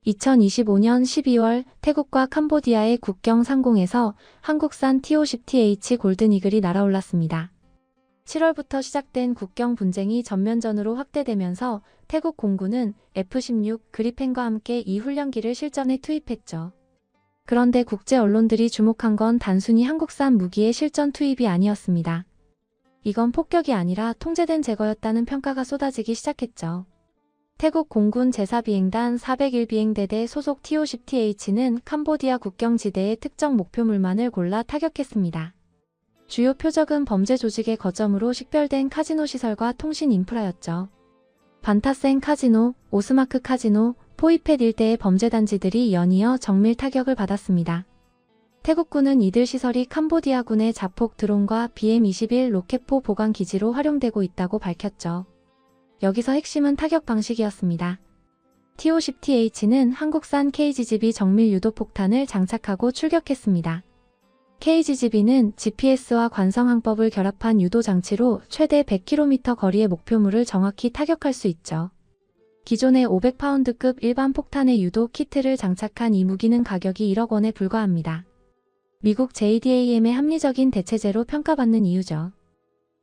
2025년 12월 태국과 캄보디아의 국경 상공에서 한국산 T-50TH 골든이글이 날아올랐습니다. 7월부터 시작된 국경 분쟁이 전면전으로 확대되면서 태국 공군은 F-16 그리펜과 함께 이 훈련기를 실전에 투입했죠. 그런데 국제 언론들이 주목한 건 단순히 한국산 무기의 실전 투입이 아니었습니다. 이건 폭격이 아니라 통제된 제거였다는 평가가 쏟아지기 시작했죠. 태국 공군 제4비행단 401비행대대 소속 T-50TH는 캄보디아 국경지대의 특정 목표물만을 골라 타격했습니다. 주요 표적은 범죄 조직의 거점으로 식별된 카지노 시설과 통신 인프라였죠. 반타센 카지노, 오스마크 카지노, 포이펫 일대의 범죄단지들이 연이어 정밀 타격을 받았습니다. 태국군은 이들 시설이 캄보디아군의 자폭 드론과 BM-21 로켓포 보관 기지로 활용되고 있다고 밝혔죠. 여기서 핵심은 타격 방식이었습니다. T-50TH는 한국산 KGGB 정밀 유도 폭탄을 장착하고 출격했습니다. KGGB는 GPS와 관성항법을 결합한 유도 장치로 최대 100km 거리의 목표물을 정확히 타격할 수 있죠. 기존의 500파운드급 일반 폭탄의 유도 키트를 장착한 이 무기는 가격이 1억 원에 불과합니다. 미국 JDAM의 합리적인 대체제로 평가받는 이유죠.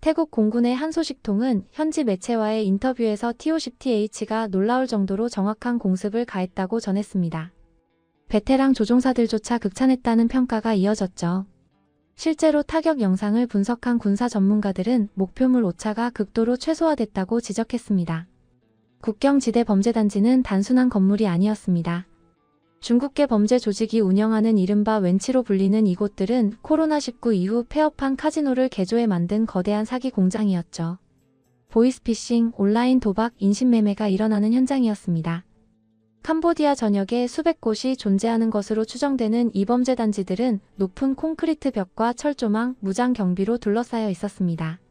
태국 공군의 한 소식통은 현지 매체와의 인터뷰에서 T-50TH가 놀라울 정도로 정확한 공습을 가했다고 전했습니다. 베테랑 조종사들조차 극찬했다는 평가가 이어졌죠. 실제로 타격 영상을 분석한 군사 전문가들은 목표물 오차가 극도로 최소화됐다고 지적했습니다. 국경지대 범죄단지는 단순한 건물이 아니었습니다. 중국계 범죄 조직이 운영하는 이른바 웬치로 불리는 이곳들은 코로나19 이후 폐업한 카지노를 개조해 만든 거대한 사기 공장이었죠. 보이스피싱, 온라인 도박, 인신매매가 일어나는 현장이었습니다. 캄보디아 전역에 수백 곳이 존재하는 것으로 추정되는 이 범죄 단지들은 높은 콘크리트 벽과 철조망, 무장 경비로 둘러싸여 있었습니다.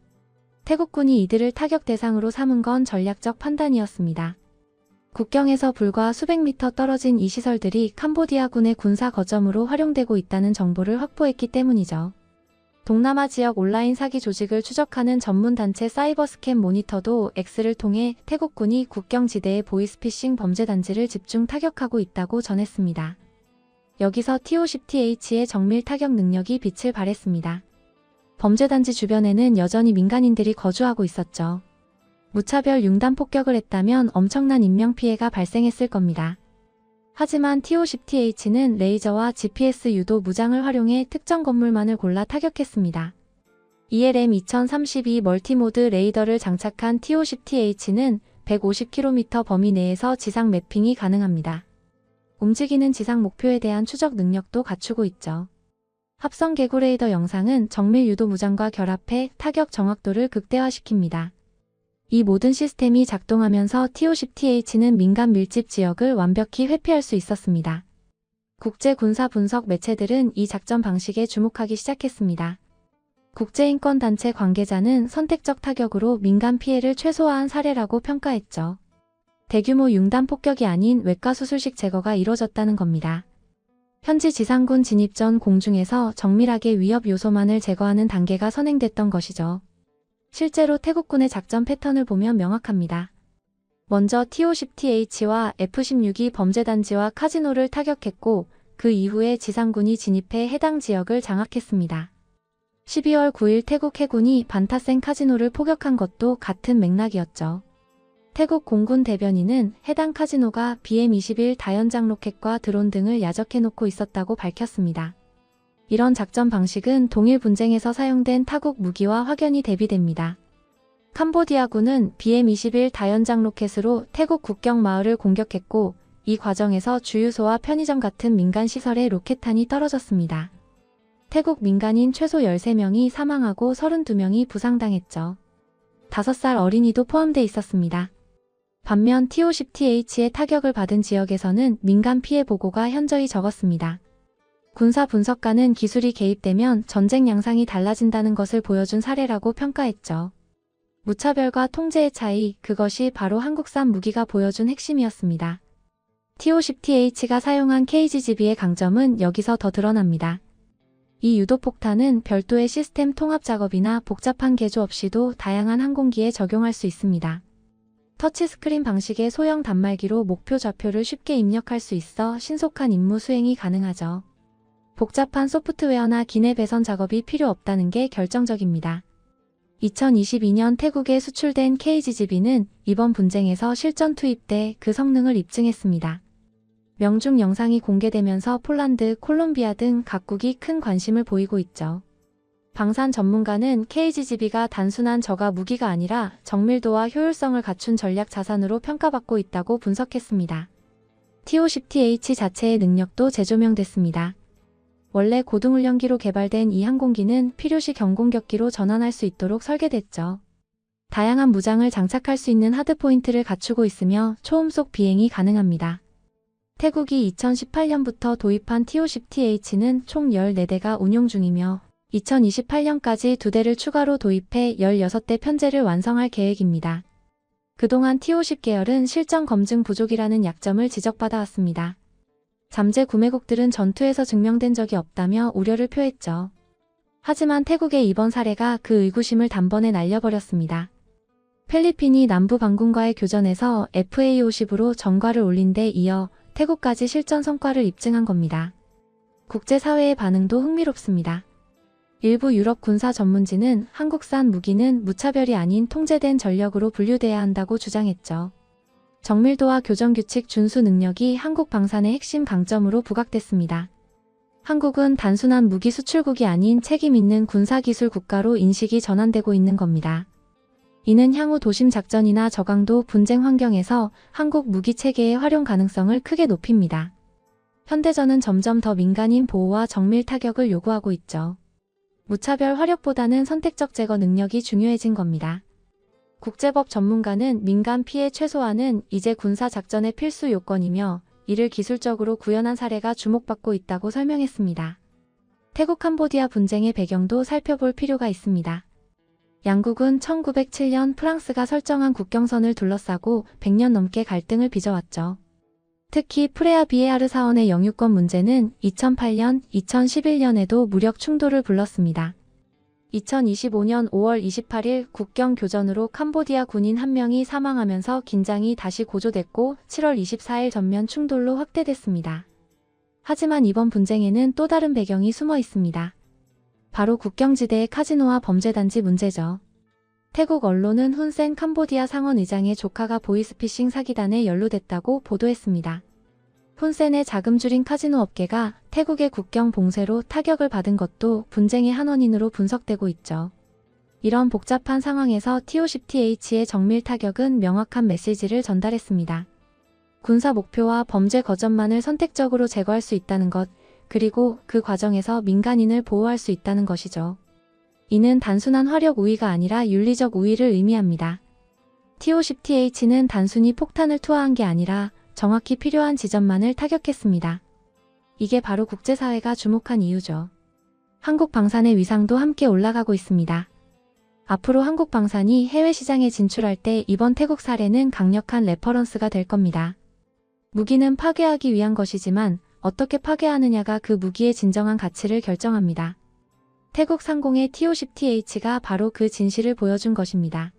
태국군이 이들을 타격 대상으로 삼은 건 전략적 판단이었습니다. 국경에서 불과 수백 미터 떨어진 이 시설들이 캄보디아군의 군사 거점으로 활용되고 있다는 정보를 확보했기 때문이죠. 동남아 지역 온라인 사기 조직을 추적하는 전문 단체 사이버 스캔 모니터도 X를 통해 태국군이 국경지대의 보이스피싱 범죄 단지를 집중 타격하고 있다고 전했습니다. 여기서 T-50TH의 정밀 타격 능력이 빛을 발했습니다. 범죄 단지 주변에는 여전히 민간인들이 거주하고 있었죠. 무차별 융단 폭격을 했다면 엄청난 인명피해가 발생했을 겁니다. 하지만 T-50TH는 레이저와 GPS 유도 무장을 활용해 특정 건물만을 골라 타격했습니다. ELM2032 멀티모드 레이더를 장착한 T-50TH는 150km 범위 내에서 지상 매핑이 가능합니다. 움직이는 지상 목표에 대한 추적 능력도 갖추고 있죠. 합성 개구 레이더 영상은 정밀 유도 무장과 결합해 타격 정확도를 극대화시킵니다. 이 모든 시스템이 작동하면서 T-50TH는 민간 밀집 지역을 완벽히 회피할 수 있었습니다. 국제 군사 분석 매체들은 이 작전 방식에 주목하기 시작했습니다. 국제인권단체 관계자는 선택적 타격으로 민간 피해를 최소화한 사례라고 평가했죠. 대규모 융단 폭격이 아닌 외과수술식 제거가 이뤄졌다는 겁니다. 현지 지상군 진입 전 공중에서 정밀하게 위협 요소만을 제거하는 단계가 선행됐던 것이죠. 실제로 태국군의 작전 패턴을 보면 명확합니다. 먼저 T-50TH와 F-16이 범죄단지와 카지노를 타격했고 그 이후에 지상군이 진입해 해당 지역을 장악했습니다. 12월 9일 태국 해군이 반타센 카지노를 포격한 것도 같은 맥락이었죠. 태국 공군 대변인은 해당 카지노가 BM-21 다연장 로켓과 드론 등을 야적해놓고 있었다고 밝혔습니다. 이런 작전 방식은 동일 분쟁에서 사용된 타국 무기와 확연히 대비됩니다. 캄보디아군은 BM-21 다연장 로켓으로 태국 국경 마을을 공격했고 이 과정에서 주유소와 편의점 같은 민간 시설에 로켓탄이 떨어졌습니다. 태국 민간인 최소 13명이 사망하고 32명이 부상당했죠. 5살 어린이도 포함돼 있었습니다. 반면 T-50TH의 타격을 받은 지역에서는 민간 피해 보고가 현저히 적었습니다. 군사 분석가는 기술이 개입되면 전쟁 양상이 달라진다는 것을 보여준 사례라고 평가했죠. 무차별과 통제의 차이, 그것이 바로 한국산 무기가 보여준 핵심이었습니다. T-50TH가 사용한 KGGB의 강점은 여기서 더 드러납니다. 이 유도폭탄은 별도의 시스템 통합 작업이나 복잡한 개조 없이도 다양한 항공기에 적용할 수 있습니다. 터치스크린 방식의 소형 단말기로 목표 좌표를 쉽게 입력할 수 있어 신속한 임무 수행이 가능하죠. 복잡한 소프트웨어나 기내 배선 작업이 필요 없다는 게 결정적입니다. 2022년 태국에 수출된 KGGB는 이번 분쟁에서 실전 투입돼 그 성능을 입증했습니다. 명중 영상이 공개되면서 폴란드, 콜롬비아 등 각국이 큰 관심을 보이고 있죠. 방산 전문가는 KGGB가 단순한 저가 무기가 아니라 정밀도와 효율성을 갖춘 전략 자산으로 평가받고 있다고 분석했습니다. TO-10TH 자체의 능력도 재조명됐습니다. 원래 고등훈련기로 개발된 이 항공기는 필요시 경공격기로 전환할 수 있도록 설계됐죠. 다양한 무장을 장착할 수 있는 하드포인트를 갖추고 있으며 초음속 비행이 가능합니다. 태국이 2018년부터 도입한 TO-10TH는 총 14대가 운용 중이며 2028년까지 2대를 추가로 도입해 16대 편제를 완성할 계획입니다. 그동안 TO-10 계열은 실전 검증 부족이라는 약점을 지적받아 왔습니다. 잠재 구매국들은 전투에서 증명된 적이 없다며 우려를 표했죠. 하지만 태국의 이번 사례가 그 의구심을 단번에 날려버렸습니다. 필리핀이 남부 반군과의 교전에서 FA-50으로 전과를 올린 데 이어 태국까지 실전 성과를 입증한 겁니다. 국제사회의 반응도 흥미롭습니다. 일부 유럽 군사 전문지는 한국산 무기는 무차별이 아닌 통제된 전력으로 분류돼야 한다고 주장했죠. 정밀도와 교전규칙 준수 능력이 한국 방산의 핵심 강점으로 부각됐습니다. 한국은 단순한 무기 수출국이 아닌 책임 있는 군사기술 국가로 인식이 전환되고 있는 겁니다. 이는 향후 도심 작전이나 저강도 분쟁 환경에서 한국 무기 체계의 활용 가능성을 크게 높입니다. 현대전은 점점 더 민간인 보호와 정밀 타격을 요구하고 있죠. 무차별 화력보다는 선택적 제거 능력이 중요해진 겁니다. 국제법 전문가는 민간 피해 최소화는 이제 군사 작전의 필수 요건이며 이를 기술적으로 구현한 사례가 주목받고 있다고 설명했습니다. 태국 캄보디아 분쟁의 배경도 살펴볼 필요가 있습니다. 양국은 1907년 프랑스가 설정한 국경선을 둘러싸고 100년 넘게 갈등을 빚어왔죠. 특히 프레아 비에아르 사원의 영유권 문제는 2008년, 2011년에도 무력 충돌을 불렀습니다. 2025년 5월 28일 국경 교전으로 캄보디아 군인 1명이 사망하면서 긴장이 다시 고조됐고 7월 24일 전면 충돌로 확대됐습니다. 하지만 이번 분쟁에는 또 다른 배경이 숨어 있습니다. 바로 국경지대의 카지노와 범죄단지 문제죠. 태국 언론은 훈센 캄보디아 상원 의장의 조카가 보이스피싱 사기단에 연루됐다고 보도했습니다. 훈센의 자금줄인 카지노 업계가 태국의 국경 봉쇄로 타격을 받은 것도 분쟁의 한 원인으로 분석되고 있죠. 이런 복잡한 상황에서 TO-10TH의 정밀 타격은 명확한 메시지를 전달했습니다. 군사 목표와 범죄 거점만을 선택적으로 제거할 수 있다는 것, 그리고 그 과정에서 민간인을 보호할 수 있다는 것이죠. 이는 단순한 화력 우위가 아니라 윤리적 우위를 의미합니다. TO-10TH는 단순히 폭탄을 투하한 게 아니라 정확히 필요한 지점만을 타격했습니다. 이게 바로 국제사회가 주목한 이유죠. 한국 방산의 위상도 함께 올라가고 있습니다. 앞으로 한국 방산이 해외 시장에 진출할 때 이번 태국 사례는 강력한 레퍼런스가 될 겁니다. 무기는 파괴하기 위한 것이지만 어떻게 파괴하느냐가 그 무기의 진정한 가치를 결정합니다. 태국 상공의 TO-10TH가 바로 그 진실을 보여준 것입니다.